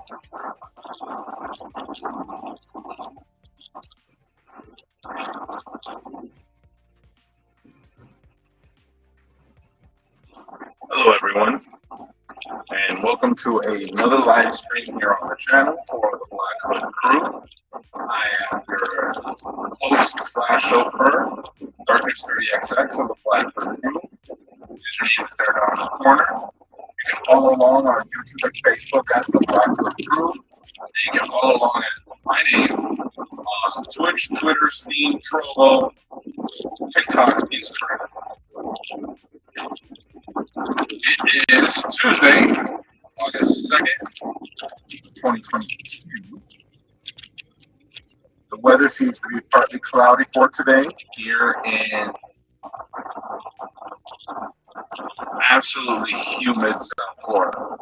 Hello, everyone, and welcome to another live stream here on the channel for the Black Hood Crew. I am your host slash chauffeur, Darkness 30XX of the Black Hood Crew. Username is there down in the corner. You can follow along on YouTube and Facebook at the Black Hood Crew. And you can follow along at my name on Twitch, Twitter, Steam, Trovo, TikTok, Instagram. It is Tuesday, August 2nd, 2022. The weather seems to be partly cloudy for today here in absolutely humid South Florida.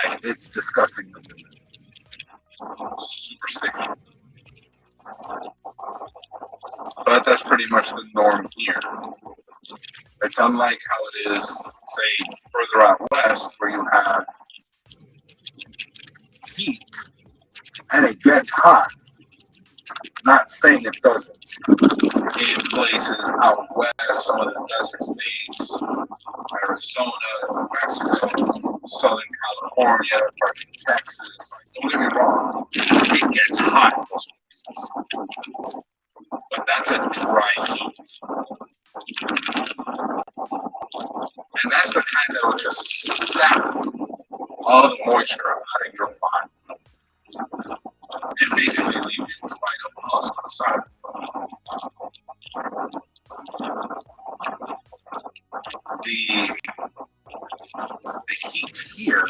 Like, it's disgusting. Super sticky. But that's pretty much the norm here. It's unlike how it is, say, further out west, where you have heat and it gets hot. Not saying it doesn't. In places out west, some of the desert states, Arizona, Mexico, Southern California, parts of Texas. Like, don't get me wrong, it gets hot in those places. But that's a dry heat. And that's the kind that will just sap all the moisture out of your body and basically leave you dried up husk on the side. The heat here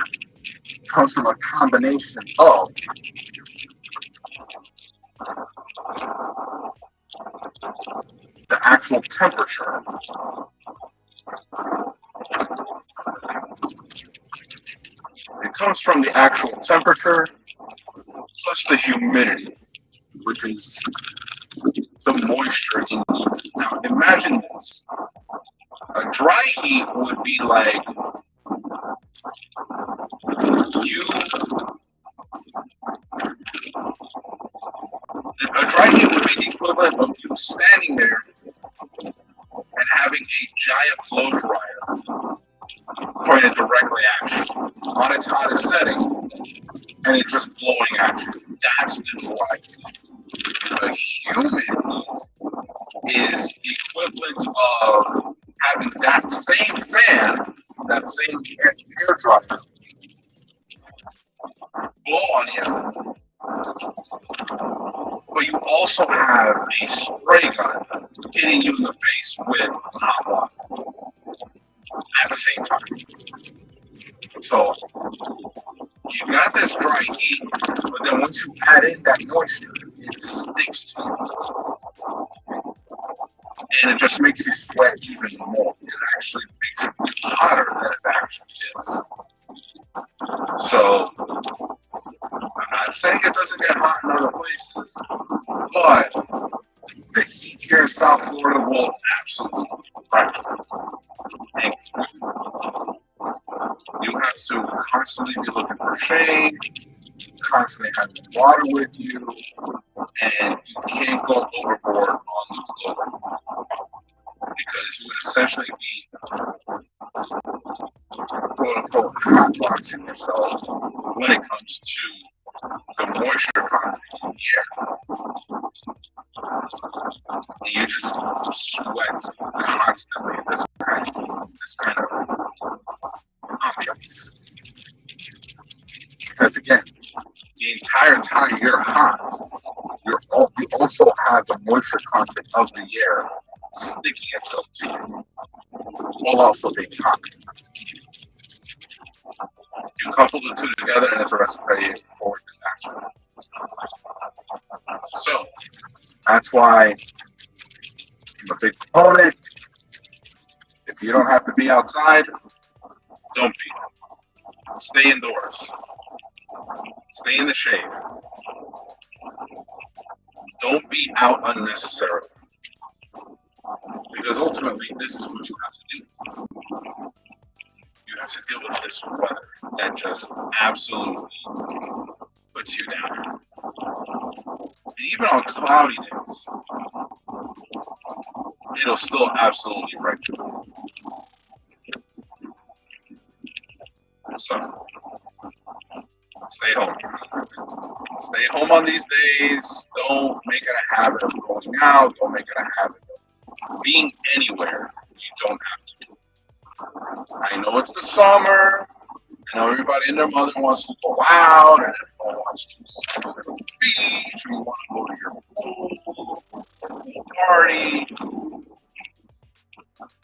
comes from a combination of the actual temperature It comes from the actual temperature plus the humidity, which is the moisture in heat. Now imagine this. A dry heat would be like a dry heat would be the equivalent of you standing there and having a giant blow dryer pointed directly at you on its hottest setting, and it's just blowing at you. That's the dry heat. The humid heat is the equivalent of having that same fan, that same hair dryer, blow on you, but you also have a spray gun hitting you in the face with hot water at the same time. So you got this dry heat, but then once you add in that moisture, it sticks to you. And it just makes you sweat even more. It actually makes it feel hotter than it actually is. So I'm not saying it doesn't get hot in other places, but the heat here in South Florida will absolutely wreck you. And you have to constantly be looking for shade, constantly having water with you, and you can't go overboard on the blower because you would essentially be quote unquote hotboxing yourself when it comes to the moisture content in the air. And you just sweat constantly in this kind of ambiance. Because again, the entire time you're hot, you also have the moisture content of the air sticking itself to you, while also being hot. You couple the two together and it's a recipe for disaster. So, that's why I'm a big proponent. If you don't have to be outside, don't be. Stay indoors. Stay in the shade. Don't be out unnecessarily. Because ultimately, this is what you have to do. You have to deal with this weather that just absolutely puts you down. And even on cloudy days, it'll still absolutely wreck you. So, stay home. Stay home on these days. Don't make it a habit of going out. Don't make it a habit of being anywhere you don't have to be. I know it's the summer. I know everybody and their mother wants to go out, and everyone wants to go to the beach, and you want to go to your pool party.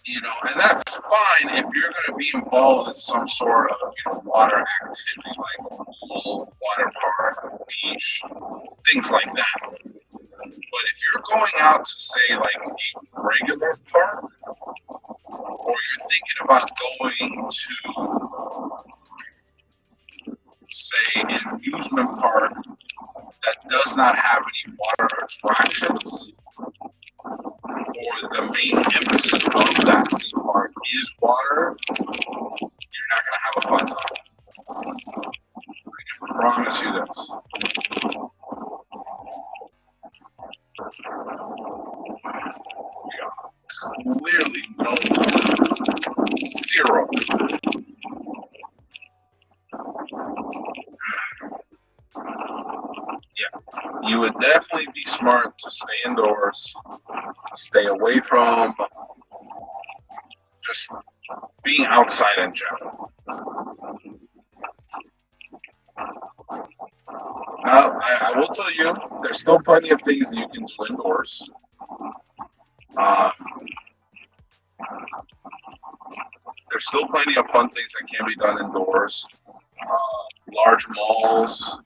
You know, and that's fine if you're going to be involved in some sort of, water activity like a pool, water park, a beach, things like that. But if you're going out to, say, like a regular park, or you're thinking about going to, say, an amusement park that does not have any water attractions, or the main emphasis of that theme park is water, you're not going to have a fun time. I can promise you this. Yeah. Clearly no tolerance. Zero. Yeah. You would definitely be smart to stay indoors. Stay away from just being outside in general. Now, I will tell you, there's still plenty of things that you can do indoors. There's still plenty of fun things that can be done indoors. Large malls,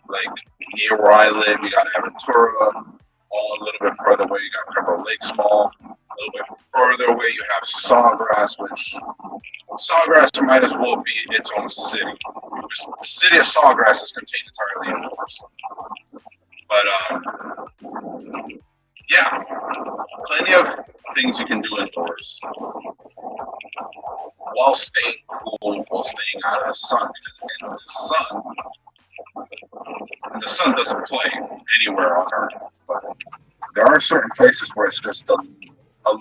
like near where I live, you got Aventura. A little bit further away, you got Pembroke Lakes Mall. A little bit further away, you have Sawgrass, which Sawgrass might as well be its own city. Just the city of Sawgrass is contained entirely indoors. But yeah, plenty of things you can do indoors while staying cool, while staying out of the sun, because the sun doesn't play anywhere on Earth. But there are certain places where it's just a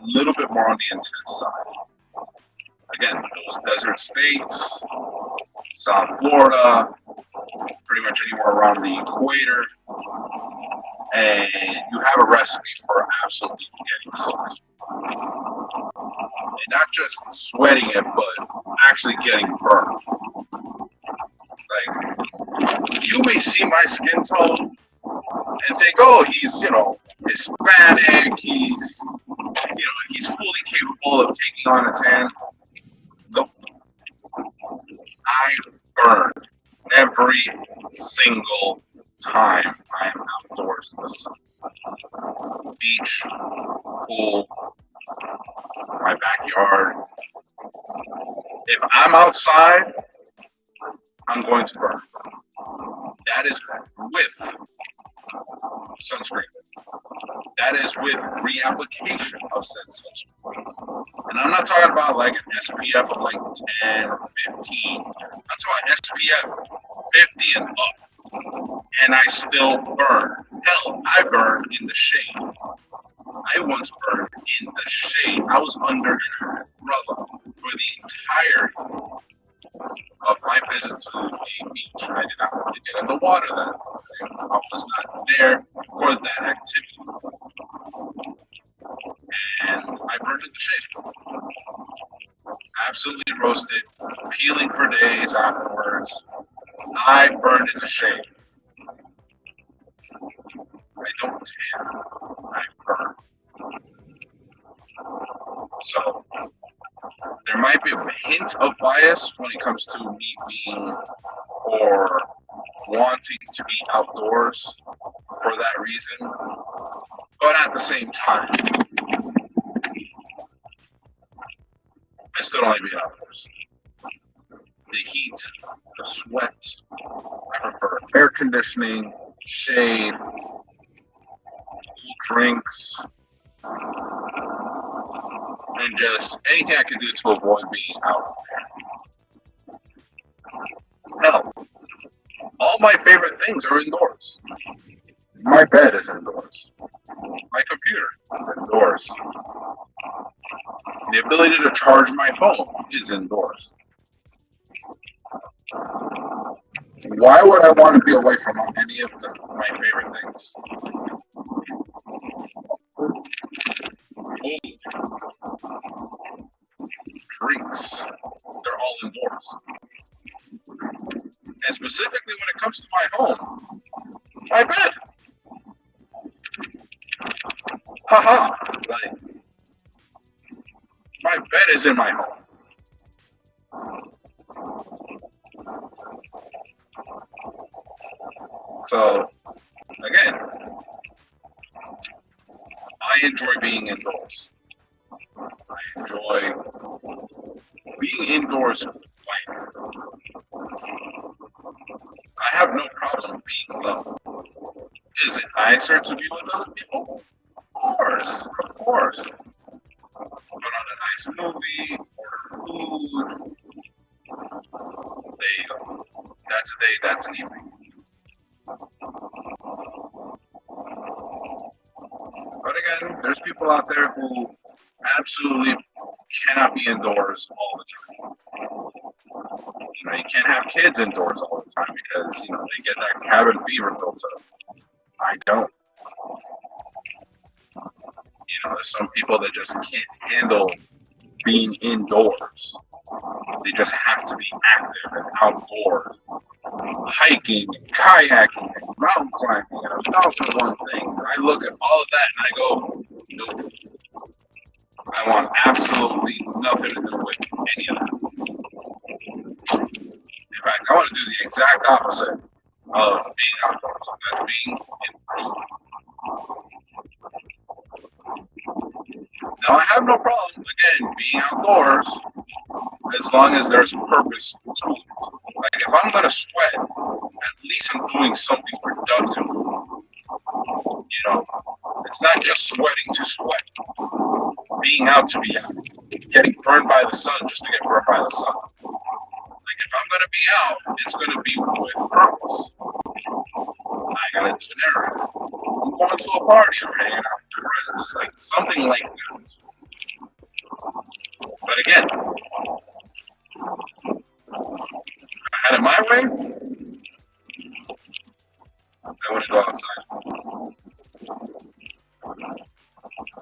little bit more on the intense side. Again, those desert states, South Florida, pretty much anywhere around the equator, and you have a recipe for absolutely getting cooked. And not just sweating it, but actually getting burned. Like, you may see my skin tone and think, oh, he's, Hispanic, he's fully capable of taking on a tan. Nope. I burn every single time I am outdoors in the sun. Beach, pool, my backyard. If I'm outside, I'm going to burn. That is with sunscreen. That is with reapplication of said sunscreen. And I'm not talking about like an SPF of like 10 or 15. I'm talking SPF 50 and up. And I still burn. Hell, I burn in the shade. I once burned in the shade. I was under an umbrella for the entirety of my visit to a beach. I did not want to get in the water that day. I was not there for that activity. And I burned in the shade. Absolutely roasted, peeling for days afterwards. I burned in the shade. I don't tan, I burn. So, there might be a hint of bias when it comes to me being or wanting to be outdoors for that reason, but at the same time, I still don't like being outdoors. The heat, the sweat, I prefer air conditioning, shade, cool drinks, and just anything I can do to avoid being out there. All my favorite things are indoors. My bed is indoors. My computer is indoors. The ability to charge my phone is indoors. Why would I want to be away from any of my favorite things? Food, drinks, they're all indoors. And specifically when it comes to my home, my bed. Haha, like, my bed is in my home. So, again, I enjoy being indoors. I enjoy being indoors quiet. I have no problem being alone. Is it nicer to be with other people? Of course, of course. Put on a nice movie, order food. There you go. That's a day, that's an evening. But again, there's people out there who absolutely cannot be indoors all the time. You know, you can't have kids indoors all the time because, you know, they get that cabin fever built up. I don't. You know, there's some people that just can't handle being indoors. They just have to be active and outdoors. Hiking, kayaking, mountain climbing, and 1,001 things. I look at all of that and I go, nope. I want absolutely nothing to do with any of that. In fact, I want to do the exact opposite of being outdoors. That's being indoors. Now, I have no problem, again, being outdoors as long as there's purpose to it. Like, if I'm going to sweat, at least I'm doing something productive. You know, it's not just sweating to sweat. Being out to be out. Getting burned by the sun just to get burned by the sun. Like, if I'm going to be out, it's going to be with purpose. I got to do an errand. I'm going to a party. I'm hanging out with friends. Like, something like that. But again, if I had it my way, I wouldn't go outside.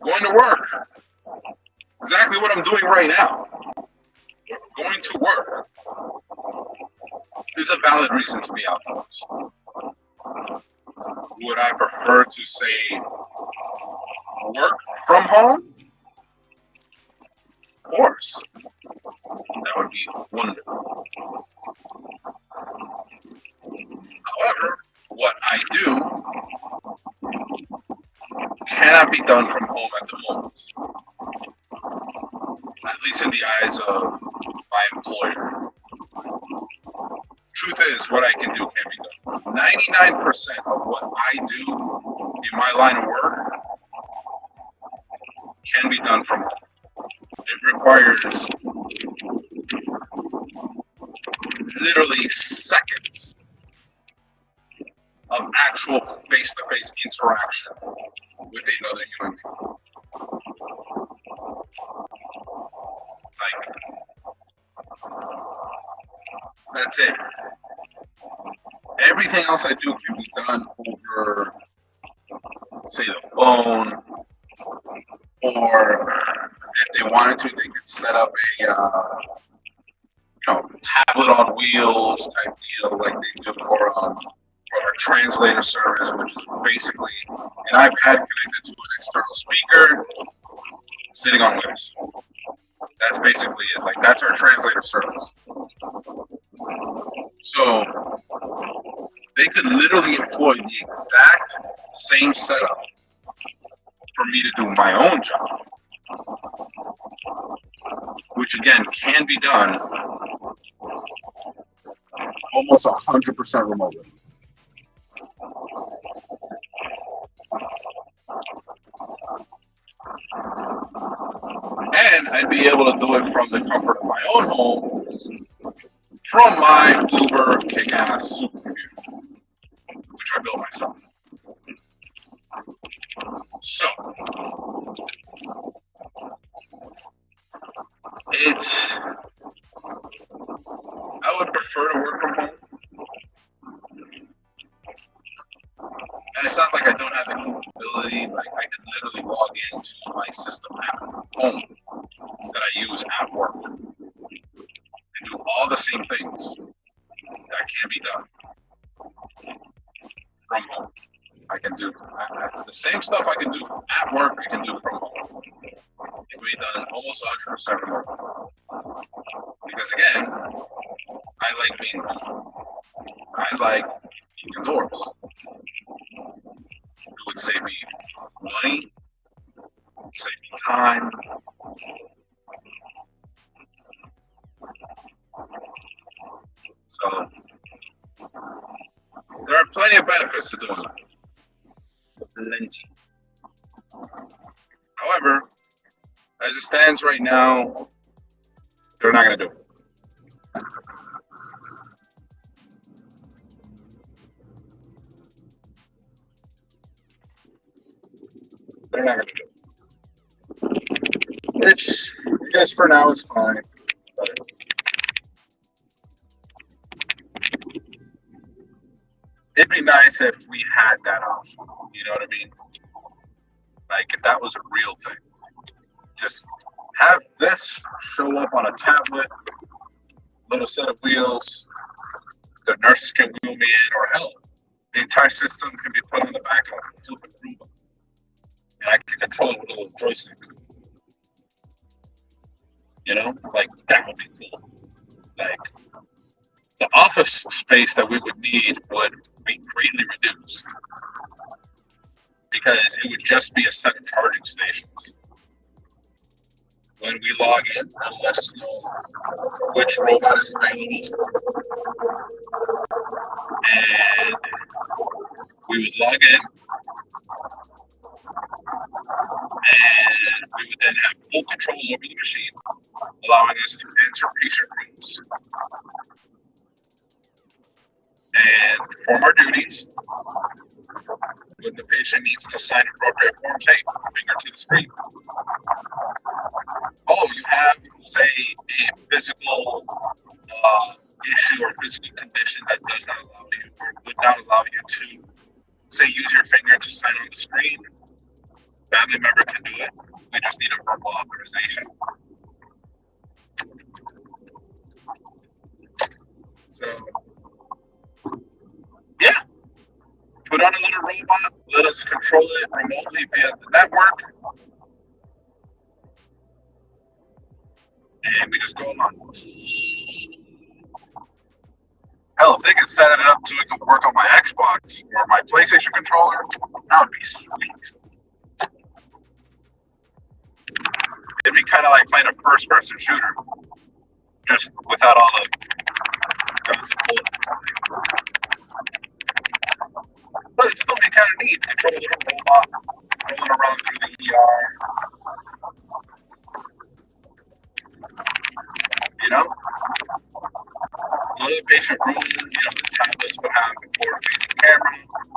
Going to work. Exactly what I'm doing right now. Going to work is a valid reason to be outdoors. Would I prefer to say work from home? Of course. That would be wonderful. However, what I do cannot be done from home at the moment. At least in the eyes of my employer. Truth is, what I can do can be done. 99% of what I do in my line of work can be done from home. It requires literally seconds of actual face-to-face interaction with another human being. Like, that's it. Everything else I do can be done over, say, the phone, or if they wanted to, they could set up a tablet on wheels type deal, like they do for a translator service, which is basically an iPad connected to an external speaker, sitting on wheels. That's basically it. Like, that's our translator service. So they could literally employ the exact same setup for me to do my own job, which again can be done almost 100% remotely. And I'd be able to do it from the comfort of my own home, from my Uber kick-ass supercomputer. I built myself. So I would prefer to work from home. And it's not like I don't have the capability, like I can literally log into my system at home that I use at work and do all the same things that can be done from home. I can do the same stuff I can do at work, I can do from home. It can be done almost 100% remote. Because again, I like being home. I like being indoors. It would save me money, save me time. So there are plenty of benefits to doing that. Plenty. However, as it stands right now, they're not going to do it. They're not going to do it. Which, I guess for now is fine. But it'd be nice if we had that option. You know what I mean? Like, if that was a real thing. Just have this show up on a tablet, little set of wheels. The nurses can wheel me in, or hell, the entire system can be put on the back of a flipping Roomba. And I can control it with a little joystick. You know, like that would be cool. Like the office space that we would need would be greatly reduced because it would just be a set of charging stations. When we log in, it'll let us know which robot is available, and we would log in, and we would then have full control over the machine, allowing us to enter patient rooms and perform our duties. When the patient needs to sign appropriate forms, hey, finger to the screen. Oh, you have, say, a physical issue or physical condition that does not allow you or would not allow you to, say, use your finger to sign on the screen. Family member can do it. We just need a verbal authorization. So, yeah, put on a little robot, let us control it remotely via the network, and we just go along. Hell, if they could set it up so it could work on my Xbox or my PlayStation controller, that would be sweet. It'd be kind of like playing a first-person shooter, just without all the guns and bullets. But it'd still be kind of neat. Control a little robot, rolling around through the ER. You know? Another patient room, the tablets would have a forward-facing camera,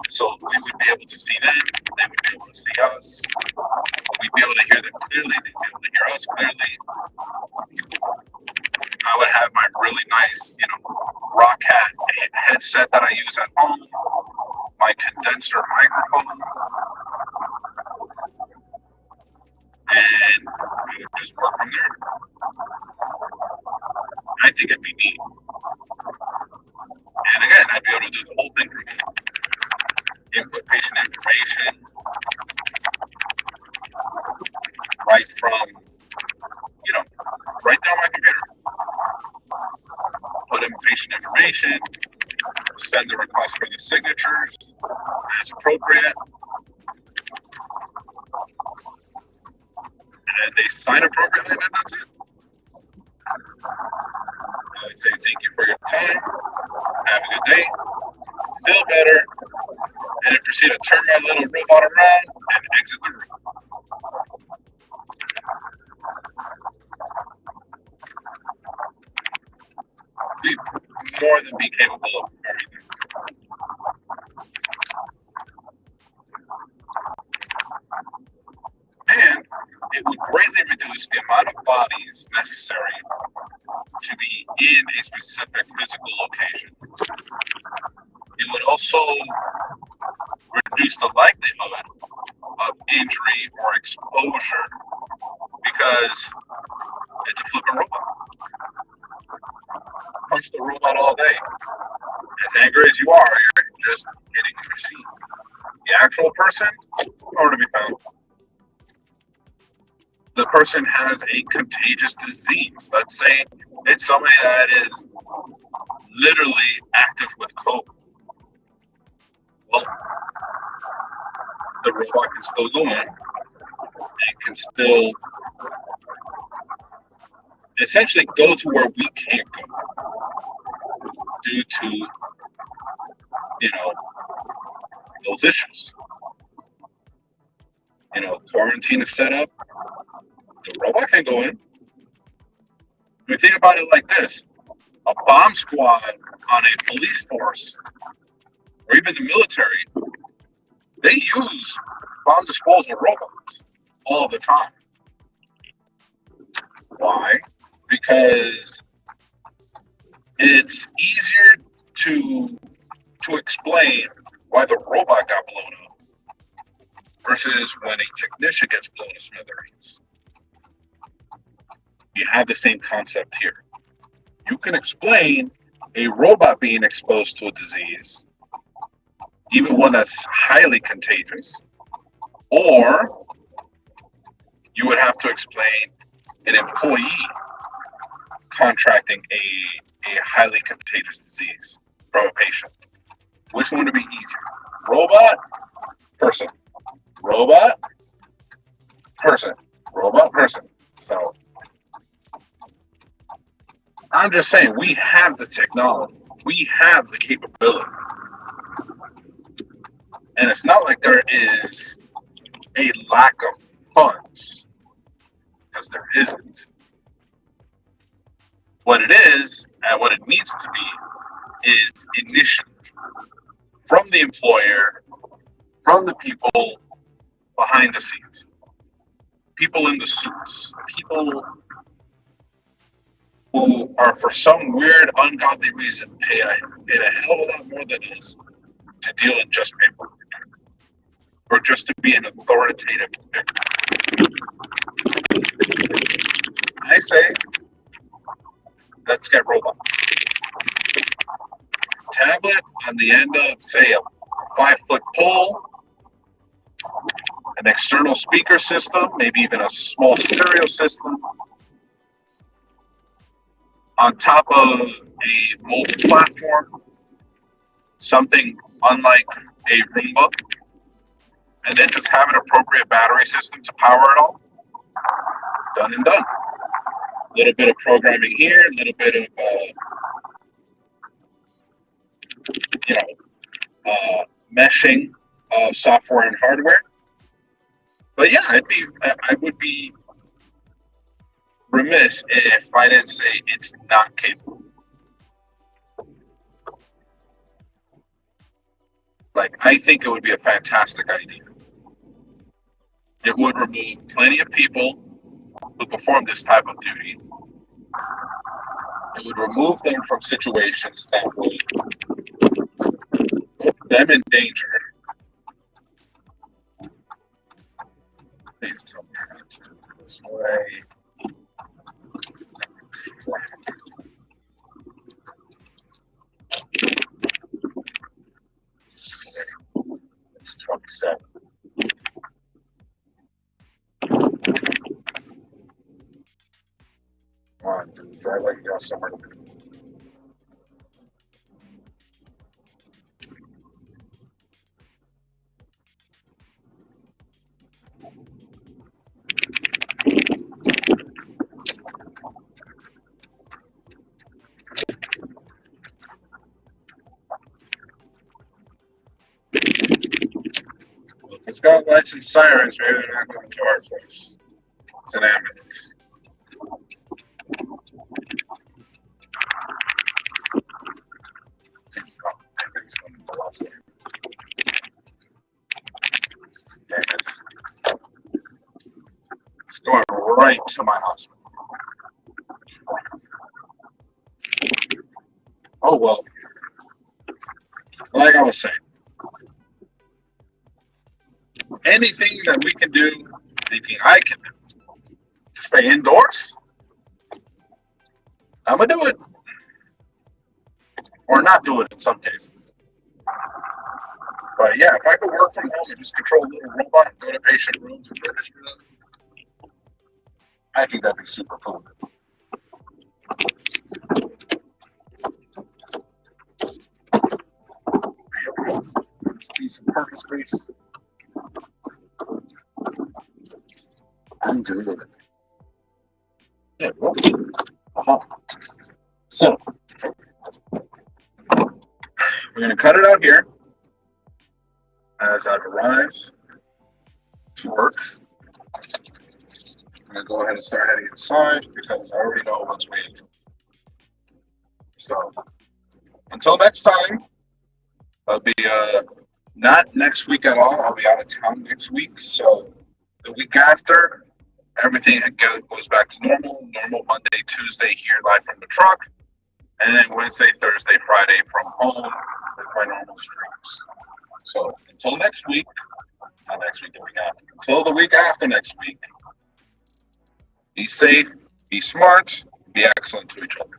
so we would be able to see them, they would be able to see us. We'd be able to hear them clearly, they'd be able to hear us clearly. I would have my really nice, Rock Hat headset that I use at home, my condenser microphone, and we would just work from there. I think it'd be neat. And again, I'd be able to do the whole thing from here. Input patient information right from, right there on my computer. Put in patient information, send the request for the signatures as appropriate, and they sign appropriately, and then that's it. I say thank you for your time, have a good day, feel better, and then proceed to turn my little robot around and exit the room. Be more than be capable of everything. reduce the amount of bodies necessary to be in a specific physical location. It would also reduce the likelihood of injury or exposure because it's a flipping robot. Punch the robot all day. As angry as you are, you're just hitting the machine. The actual person, nowhere to be found. The person has a contagious disease. Let's say it's somebody that is literally active with COVID. Well, the robot can still go in and can still essentially go to where we can't go due to, those issues. Quarantine is set up. The robot can go in. I mean, think about it like this. A bomb squad on a police force, or even the military, they use bomb disposal robots all the time. Why? Because it's easier to explain why the robot got blown up versus when a technician gets blown to smithereens. You have the same concept here. You can explain a robot being exposed to a disease, even one that's highly contagious, or you would have to explain an employee contracting a highly contagious disease from a patient. Which one would be easier? Robot, person. Robot, person. Robot, person. So I'm just saying, we have the technology. We have the capability. And it's not like there is a lack of funds, because there isn't. What it is, and what it needs to be, is initiative from the employer, from the people behind the scenes, people in the suits, people who are, for some weird, ungodly reason, paid a hell of a lot more than us to deal in just paperwork, or just to be an authoritative figure. I say, let's get robots. Tablet on the end of, say, a 5-foot pole, an external speaker system, maybe even a small stereo system, on top of a mobile platform, something unlike a Roomba, and then just have an appropriate battery system to power it all. Done and done. A little bit of programming here, a little bit of meshing of software and hardware. But yeah, I would be remiss if I didn't say it's not capable. I think it would be a fantastic idea. It would remove plenty of people who perform this type of duty. It would remove them from situations that would put them in danger. Please tell me how to do it this way. It's 27. Come on, drive like you got somewhere to be. If it's got lights and sirens, maybe they're not going to our place. It's an ambulance. It's coming to us. Damn it. Let's go on right to my hospital. Oh well, like I was saying, anything that we can do, anything I can do to stay indoors, I'm gonna do it, or not do it in some cases. But yeah, if I could work from home and just control a little robot and go to patient rooms and register them, I think that'd be super cool. Here we go. Piece of purpose space. I'm good with it. Yeah, well, So we're gonna cut it out here as I've arrived to work. I'm gonna go ahead and start heading inside because I already know what's waiting for me. So until next time, I'll be not next week at all. I'll be out of town next week. So the week after, everything goes back to normal. Normal Monday, Tuesday here live from the truck, and then Wednesday, Thursday, Friday from home with my normal streams. So until next week, not next week, the week after. Until the week after next week, be safe, be smart, be excellent to each other.